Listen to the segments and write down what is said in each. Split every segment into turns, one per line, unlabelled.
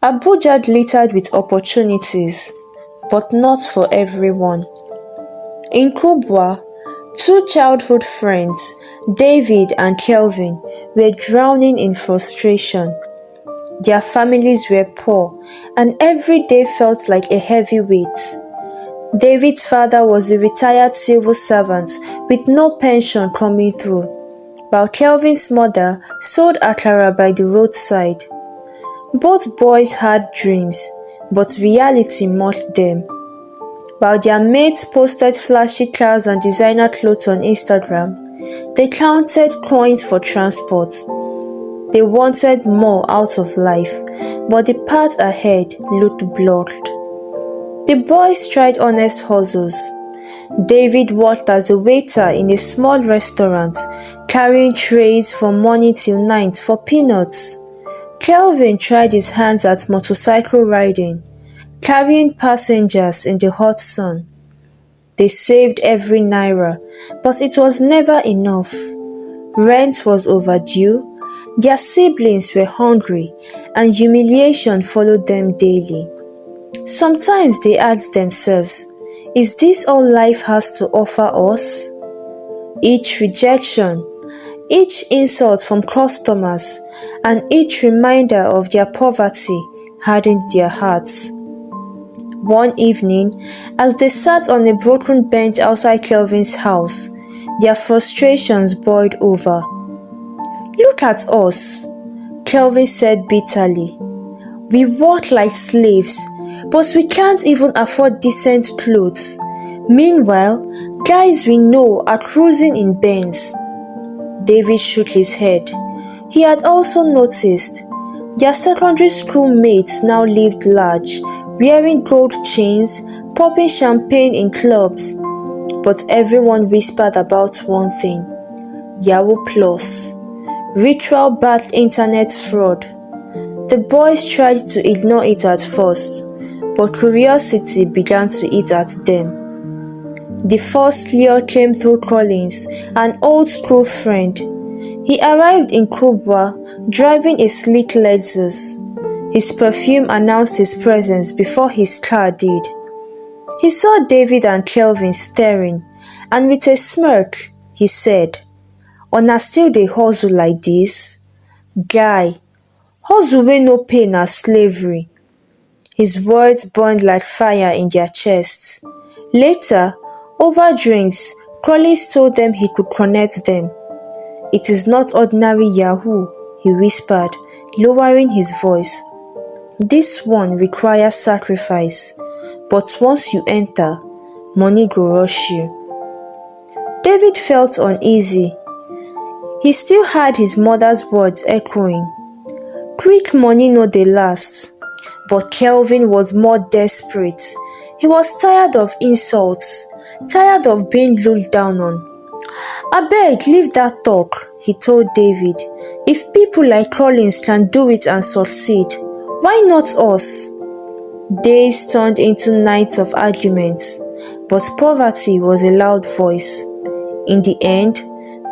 Abuja glittered with opportunities, but not for everyone. In Kubwa, two childhood friends, David and Kelvin, were drowning in frustration. Their families were poor, and every day felt like a heavy weight. David's father was a retired civil servant with no pension coming through, while Kelvin's mother sold akara by the roadside. Both boys had dreams, but reality mocked them. While their mates posted flashy cars and designer clothes on Instagram, they counted coins for transport. They wanted more out of life, but the path ahead looked blurred. The boys tried honest hustles. David worked as a waiter in a small restaurant, carrying trays from morning till night for peanuts. Kelvin tried his hands at motorcycle riding, carrying passengers in the hot sun. They saved every naira, but it was never enough. Rent was overdue, their siblings were hungry, and humiliation followed them daily. Sometimes they asked themselves, is this all life has to offer us? Each rejection, each insult from customers, and each reminder of their poverty hardened their hearts. One evening, as they sat on a broken bench outside Kelvin's house, their frustrations boiled over. "Look at us," Kelvin said bitterly. "We work like slaves, but we can't even afford decent clothes. Meanwhile, guys we know are cruising in Benz." David shook his head. He had also noticed their secondary school mates now lived large, wearing gold chains, popping champagne in clubs. But everyone whispered about one thing: Yahoo Plus, ritual-backed internet fraud. The boys tried to ignore it at first, but curiosity began to eat at them. The first lure came through Collins, an old school friend. He arrived in Kubwa driving a sleek Lexus. His perfume announced his presence before his car did. He saw David and Kelvin staring, and with a smirk, he said, "Una still dey hustle like this? Guy, hustle wey no pay na slavery." His words burned like fire in their chests. Later, over drinks, Collins told them he could connect them. "It is not ordinary Yahoo," he whispered, lowering his voice. "This one requires sacrifice, but once you enter, money go rush you." David felt uneasy. He still heard his mother's words echoing. Quick money no dey last. But Kelvin was more desperate. He was tired of insults, tired of being looked down on. "Abeg, leave that talk," he told David. "If people like Collins can do it and succeed, why not us?" Days turned into nights of arguments, but poverty was a loud voice. In the end,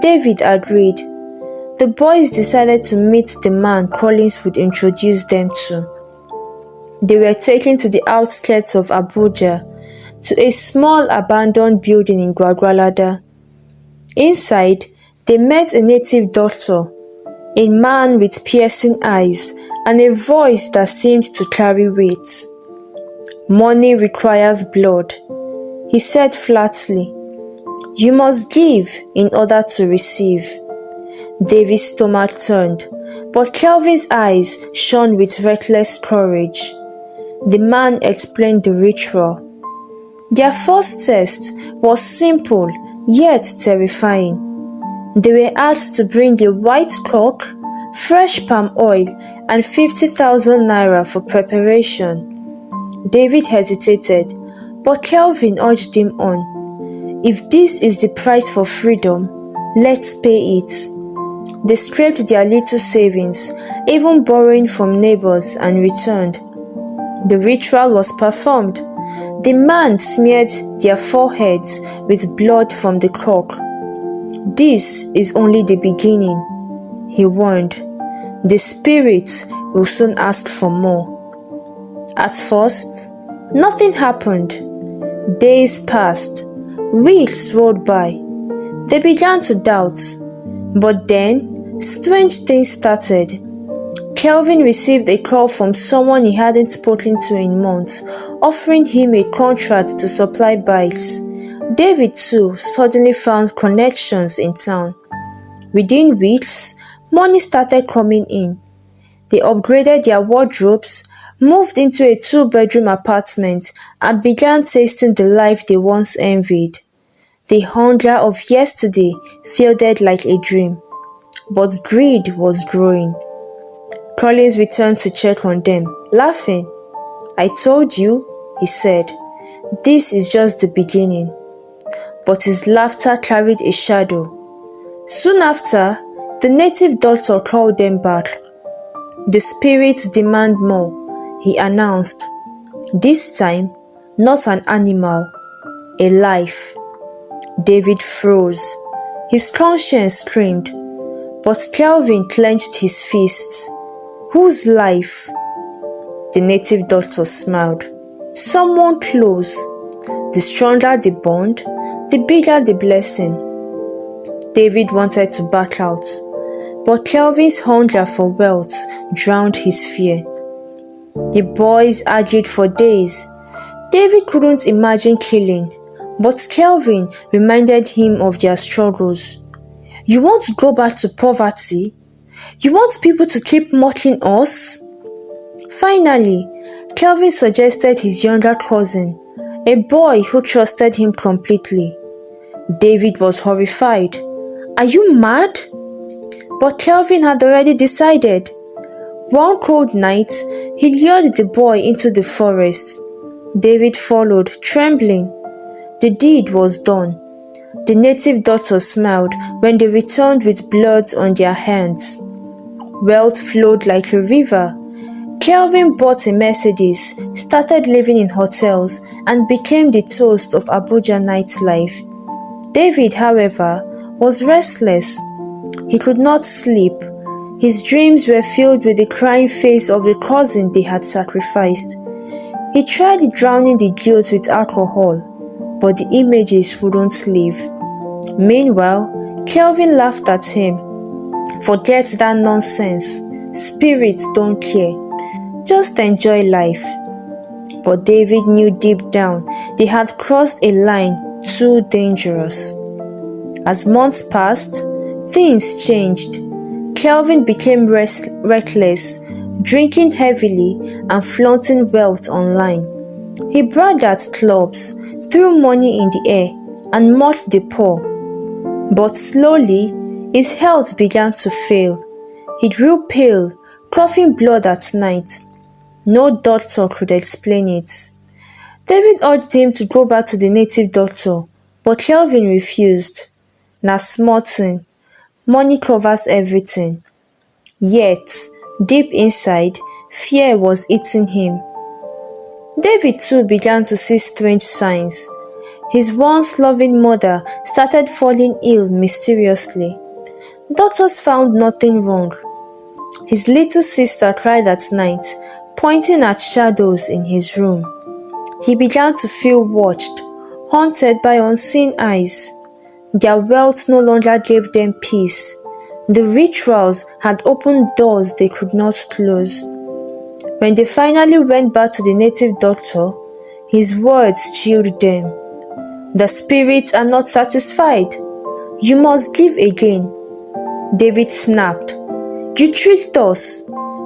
David agreed. The boys decided to meet the man Collins would introduce them to. They were taken to the outskirts of Abuja, to a small abandoned building in Gwagwalada. Inside, they met a native doctor, a man with piercing eyes and a voice that seemed to carry weight. "Money requires blood," he said flatly. "You must give in order to receive." David's stomach turned, but Kelvin's eyes shone with reckless courage. The man explained the ritual. Their first test was simple yet terrifying. They were asked to bring a white cock, fresh palm oil, and 50,000 naira for preparation. David hesitated, but Kelvin urged him on. "If this is the price for freedom, let's pay it." They scraped their little savings, even borrowing from neighbors, and returned. The ritual was performed. The man smeared their foreheads with blood from the cock. "This is only the beginning," he warned. "The spirits will soon ask for more." At first, nothing happened. Days passed. Weeks rolled by. They began to doubt. But then, strange things started. Kelvin received a call from someone he hadn't spoken to in months, offering him a contract to supply bikes. David too suddenly found connections in town. Within weeks, money started coming in. They upgraded their wardrobes, moved into a two-bedroom apartment, and began tasting the life they once envied. The hunger of yesterday faded like a dream, but greed was growing. Collins returned to check on them, laughing. "I told you," he said, "this is just the beginning." But his laughter carried a shadow. Soon after, the native doctor called them back. "The spirits demand more," he announced. "This time, not an animal, a life." David froze. His conscience screamed. But Kelvin clenched his fists. "Whose life?" The native doctor smiled. "Someone close. The stronger the bond, the bigger the blessing." David wanted to back out, but Kelvin's hunger for wealth drowned his fear. The boys argued for days. David couldn't imagine killing, but Kelvin reminded him of their struggles. "You want to go back to poverty? You want people to keep mocking us?" Finally, Kelvin suggested his younger cousin, a boy who trusted him completely. David was horrified. "Are you mad?" But Kelvin had already decided. One cold night, he lured the boy into the forest. David followed, trembling. The deed was done. The native doctor smiled when they returned with blood on their hands. Wealth flowed like a river. Kelvin bought a Mercedes, started living in hotels, and became the toast of Abuja nightlife. David, however, was restless. He could not sleep. His dreams were filled with the crying face of the cousin they had sacrificed. He tried drowning the guilt with alcohol, but the images wouldn't leave. Meanwhile, Kelvin laughed at him. "Forget that nonsense. Spirits don't care. Just enjoy life." But David knew deep down they had crossed a line too dangerous. As months passed, things changed. Kelvin became reckless, drinking heavily and flaunting wealth online. He bragged at clubs, threw money in the air, and mocked the poor. But slowly, his health began to fail. He grew pale, coughing blood at night. No doctor could explain it. David urged him to go back to the native doctor, but Kelvin refused. "Na small thing. Money covers everything." Yet, deep inside, fear was eating him. David too began to see strange signs. His once loving mother started falling ill mysteriously. Doctors found nothing wrong. His little sister cried at night, pointing at shadows in his room. He began to feel watched, haunted by unseen eyes. Their wealth no longer gave them peace. The rituals had opened doors they could not close. When they finally went back to the native doctor, his words chilled them. "The spirits are not satisfied. You must give again." David snapped. "You tricked us.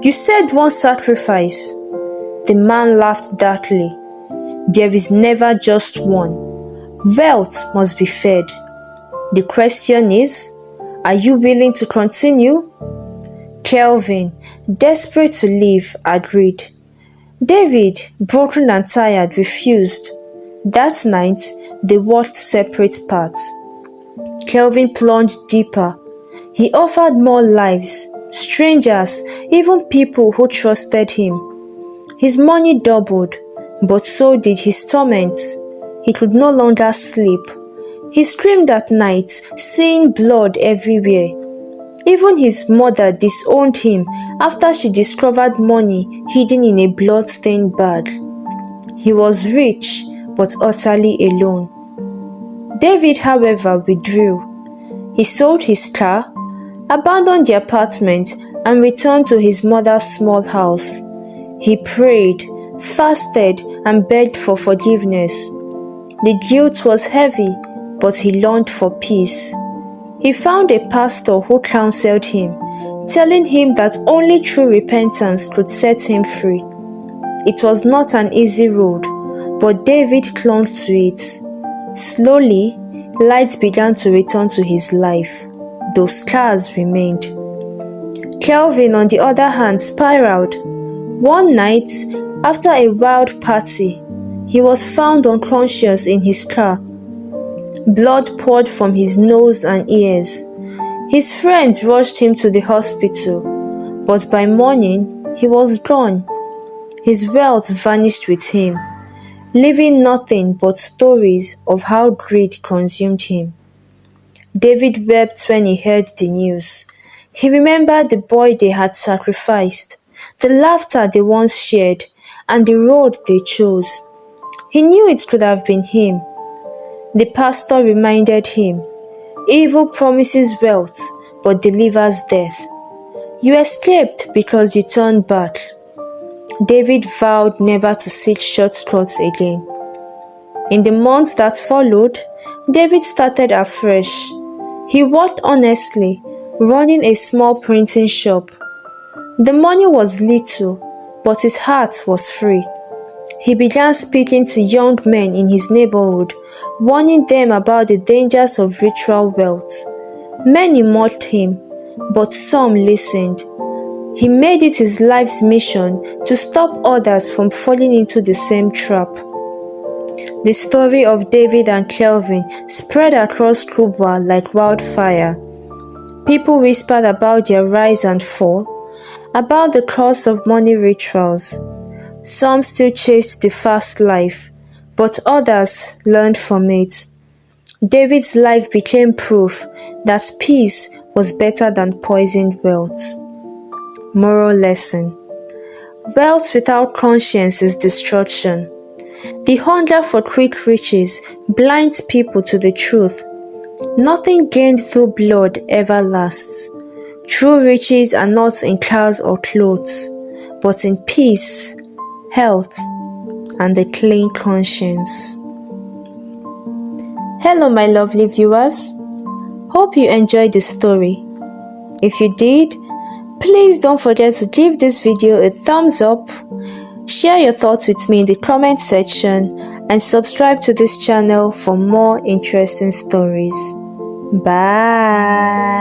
You said one sacrifice." The man laughed darkly. "There is never just one. Wealth must be fed. The question is, are you willing to continue?" Kelvin, desperate to live, agreed. David, broken and tired, refused. That night, they walked separate paths. Kelvin plunged deeper. He offered more lives, strangers, even people who trusted him. His money doubled, but so did his torments. He could no longer sleep. He screamed at night, seeing blood everywhere. Even his mother disowned him after she discovered money hidden in a blood-stained bag. He was rich but utterly alone. David, however, withdrew. He sold his car, abandoned the apartment, and returned to his mother's small house. He prayed, fasted, and begged for forgiveness. The guilt was heavy, but he longed for peace. He found a pastor who counseled him, telling him that only true repentance could set him free. It was not an easy road, but David clung to it. Slowly, light began to return to his life, though scars remained. Kelvin, on the other hand, spiraled. One night, after a wild party, he was found unconscious in his car. Blood poured from his nose and ears. His friends rushed him to the hospital, but by morning, he was gone. His wealth vanished with him, leaving nothing but stories of how greed consumed him. David wept when he heard the news. He remembered the boy they had sacrificed, the laughter they once shared, and the road they chose. He knew it could have been him. The pastor reminded him, "Evil promises wealth, but delivers death. You escaped because you turned back." David vowed never to seek shortcuts again. In the months that followed, David started afresh. He worked honestly, running a small printing shop. The money was little, but his heart was free. He began speaking to young men in his neighborhood, warning them about the dangers of ritual wealth. Many mocked him, but some listened. He made it his life's mission to stop others from falling into the same trap. The story of David and Kelvin spread across Kubwa like wildfire. People whispered about their rise and fall, about the cost of money rituals. Some still chased the fast life, but others learned from it. David's life became proof that peace was better than poisoned wealth. Moral lesson: wealth without conscience is destruction. The hunger for quick riches blinds people to the truth. Nothing gained through blood ever lasts. True riches are not in cars or clothes, but in peace, health, and a clean conscience. Hello, my lovely viewers. Hope you enjoyed the story. If you did, please don't forget to give this video a thumbs up, share your thoughts with me in the comment section, and subscribe to this channel for more interesting stories. Bye.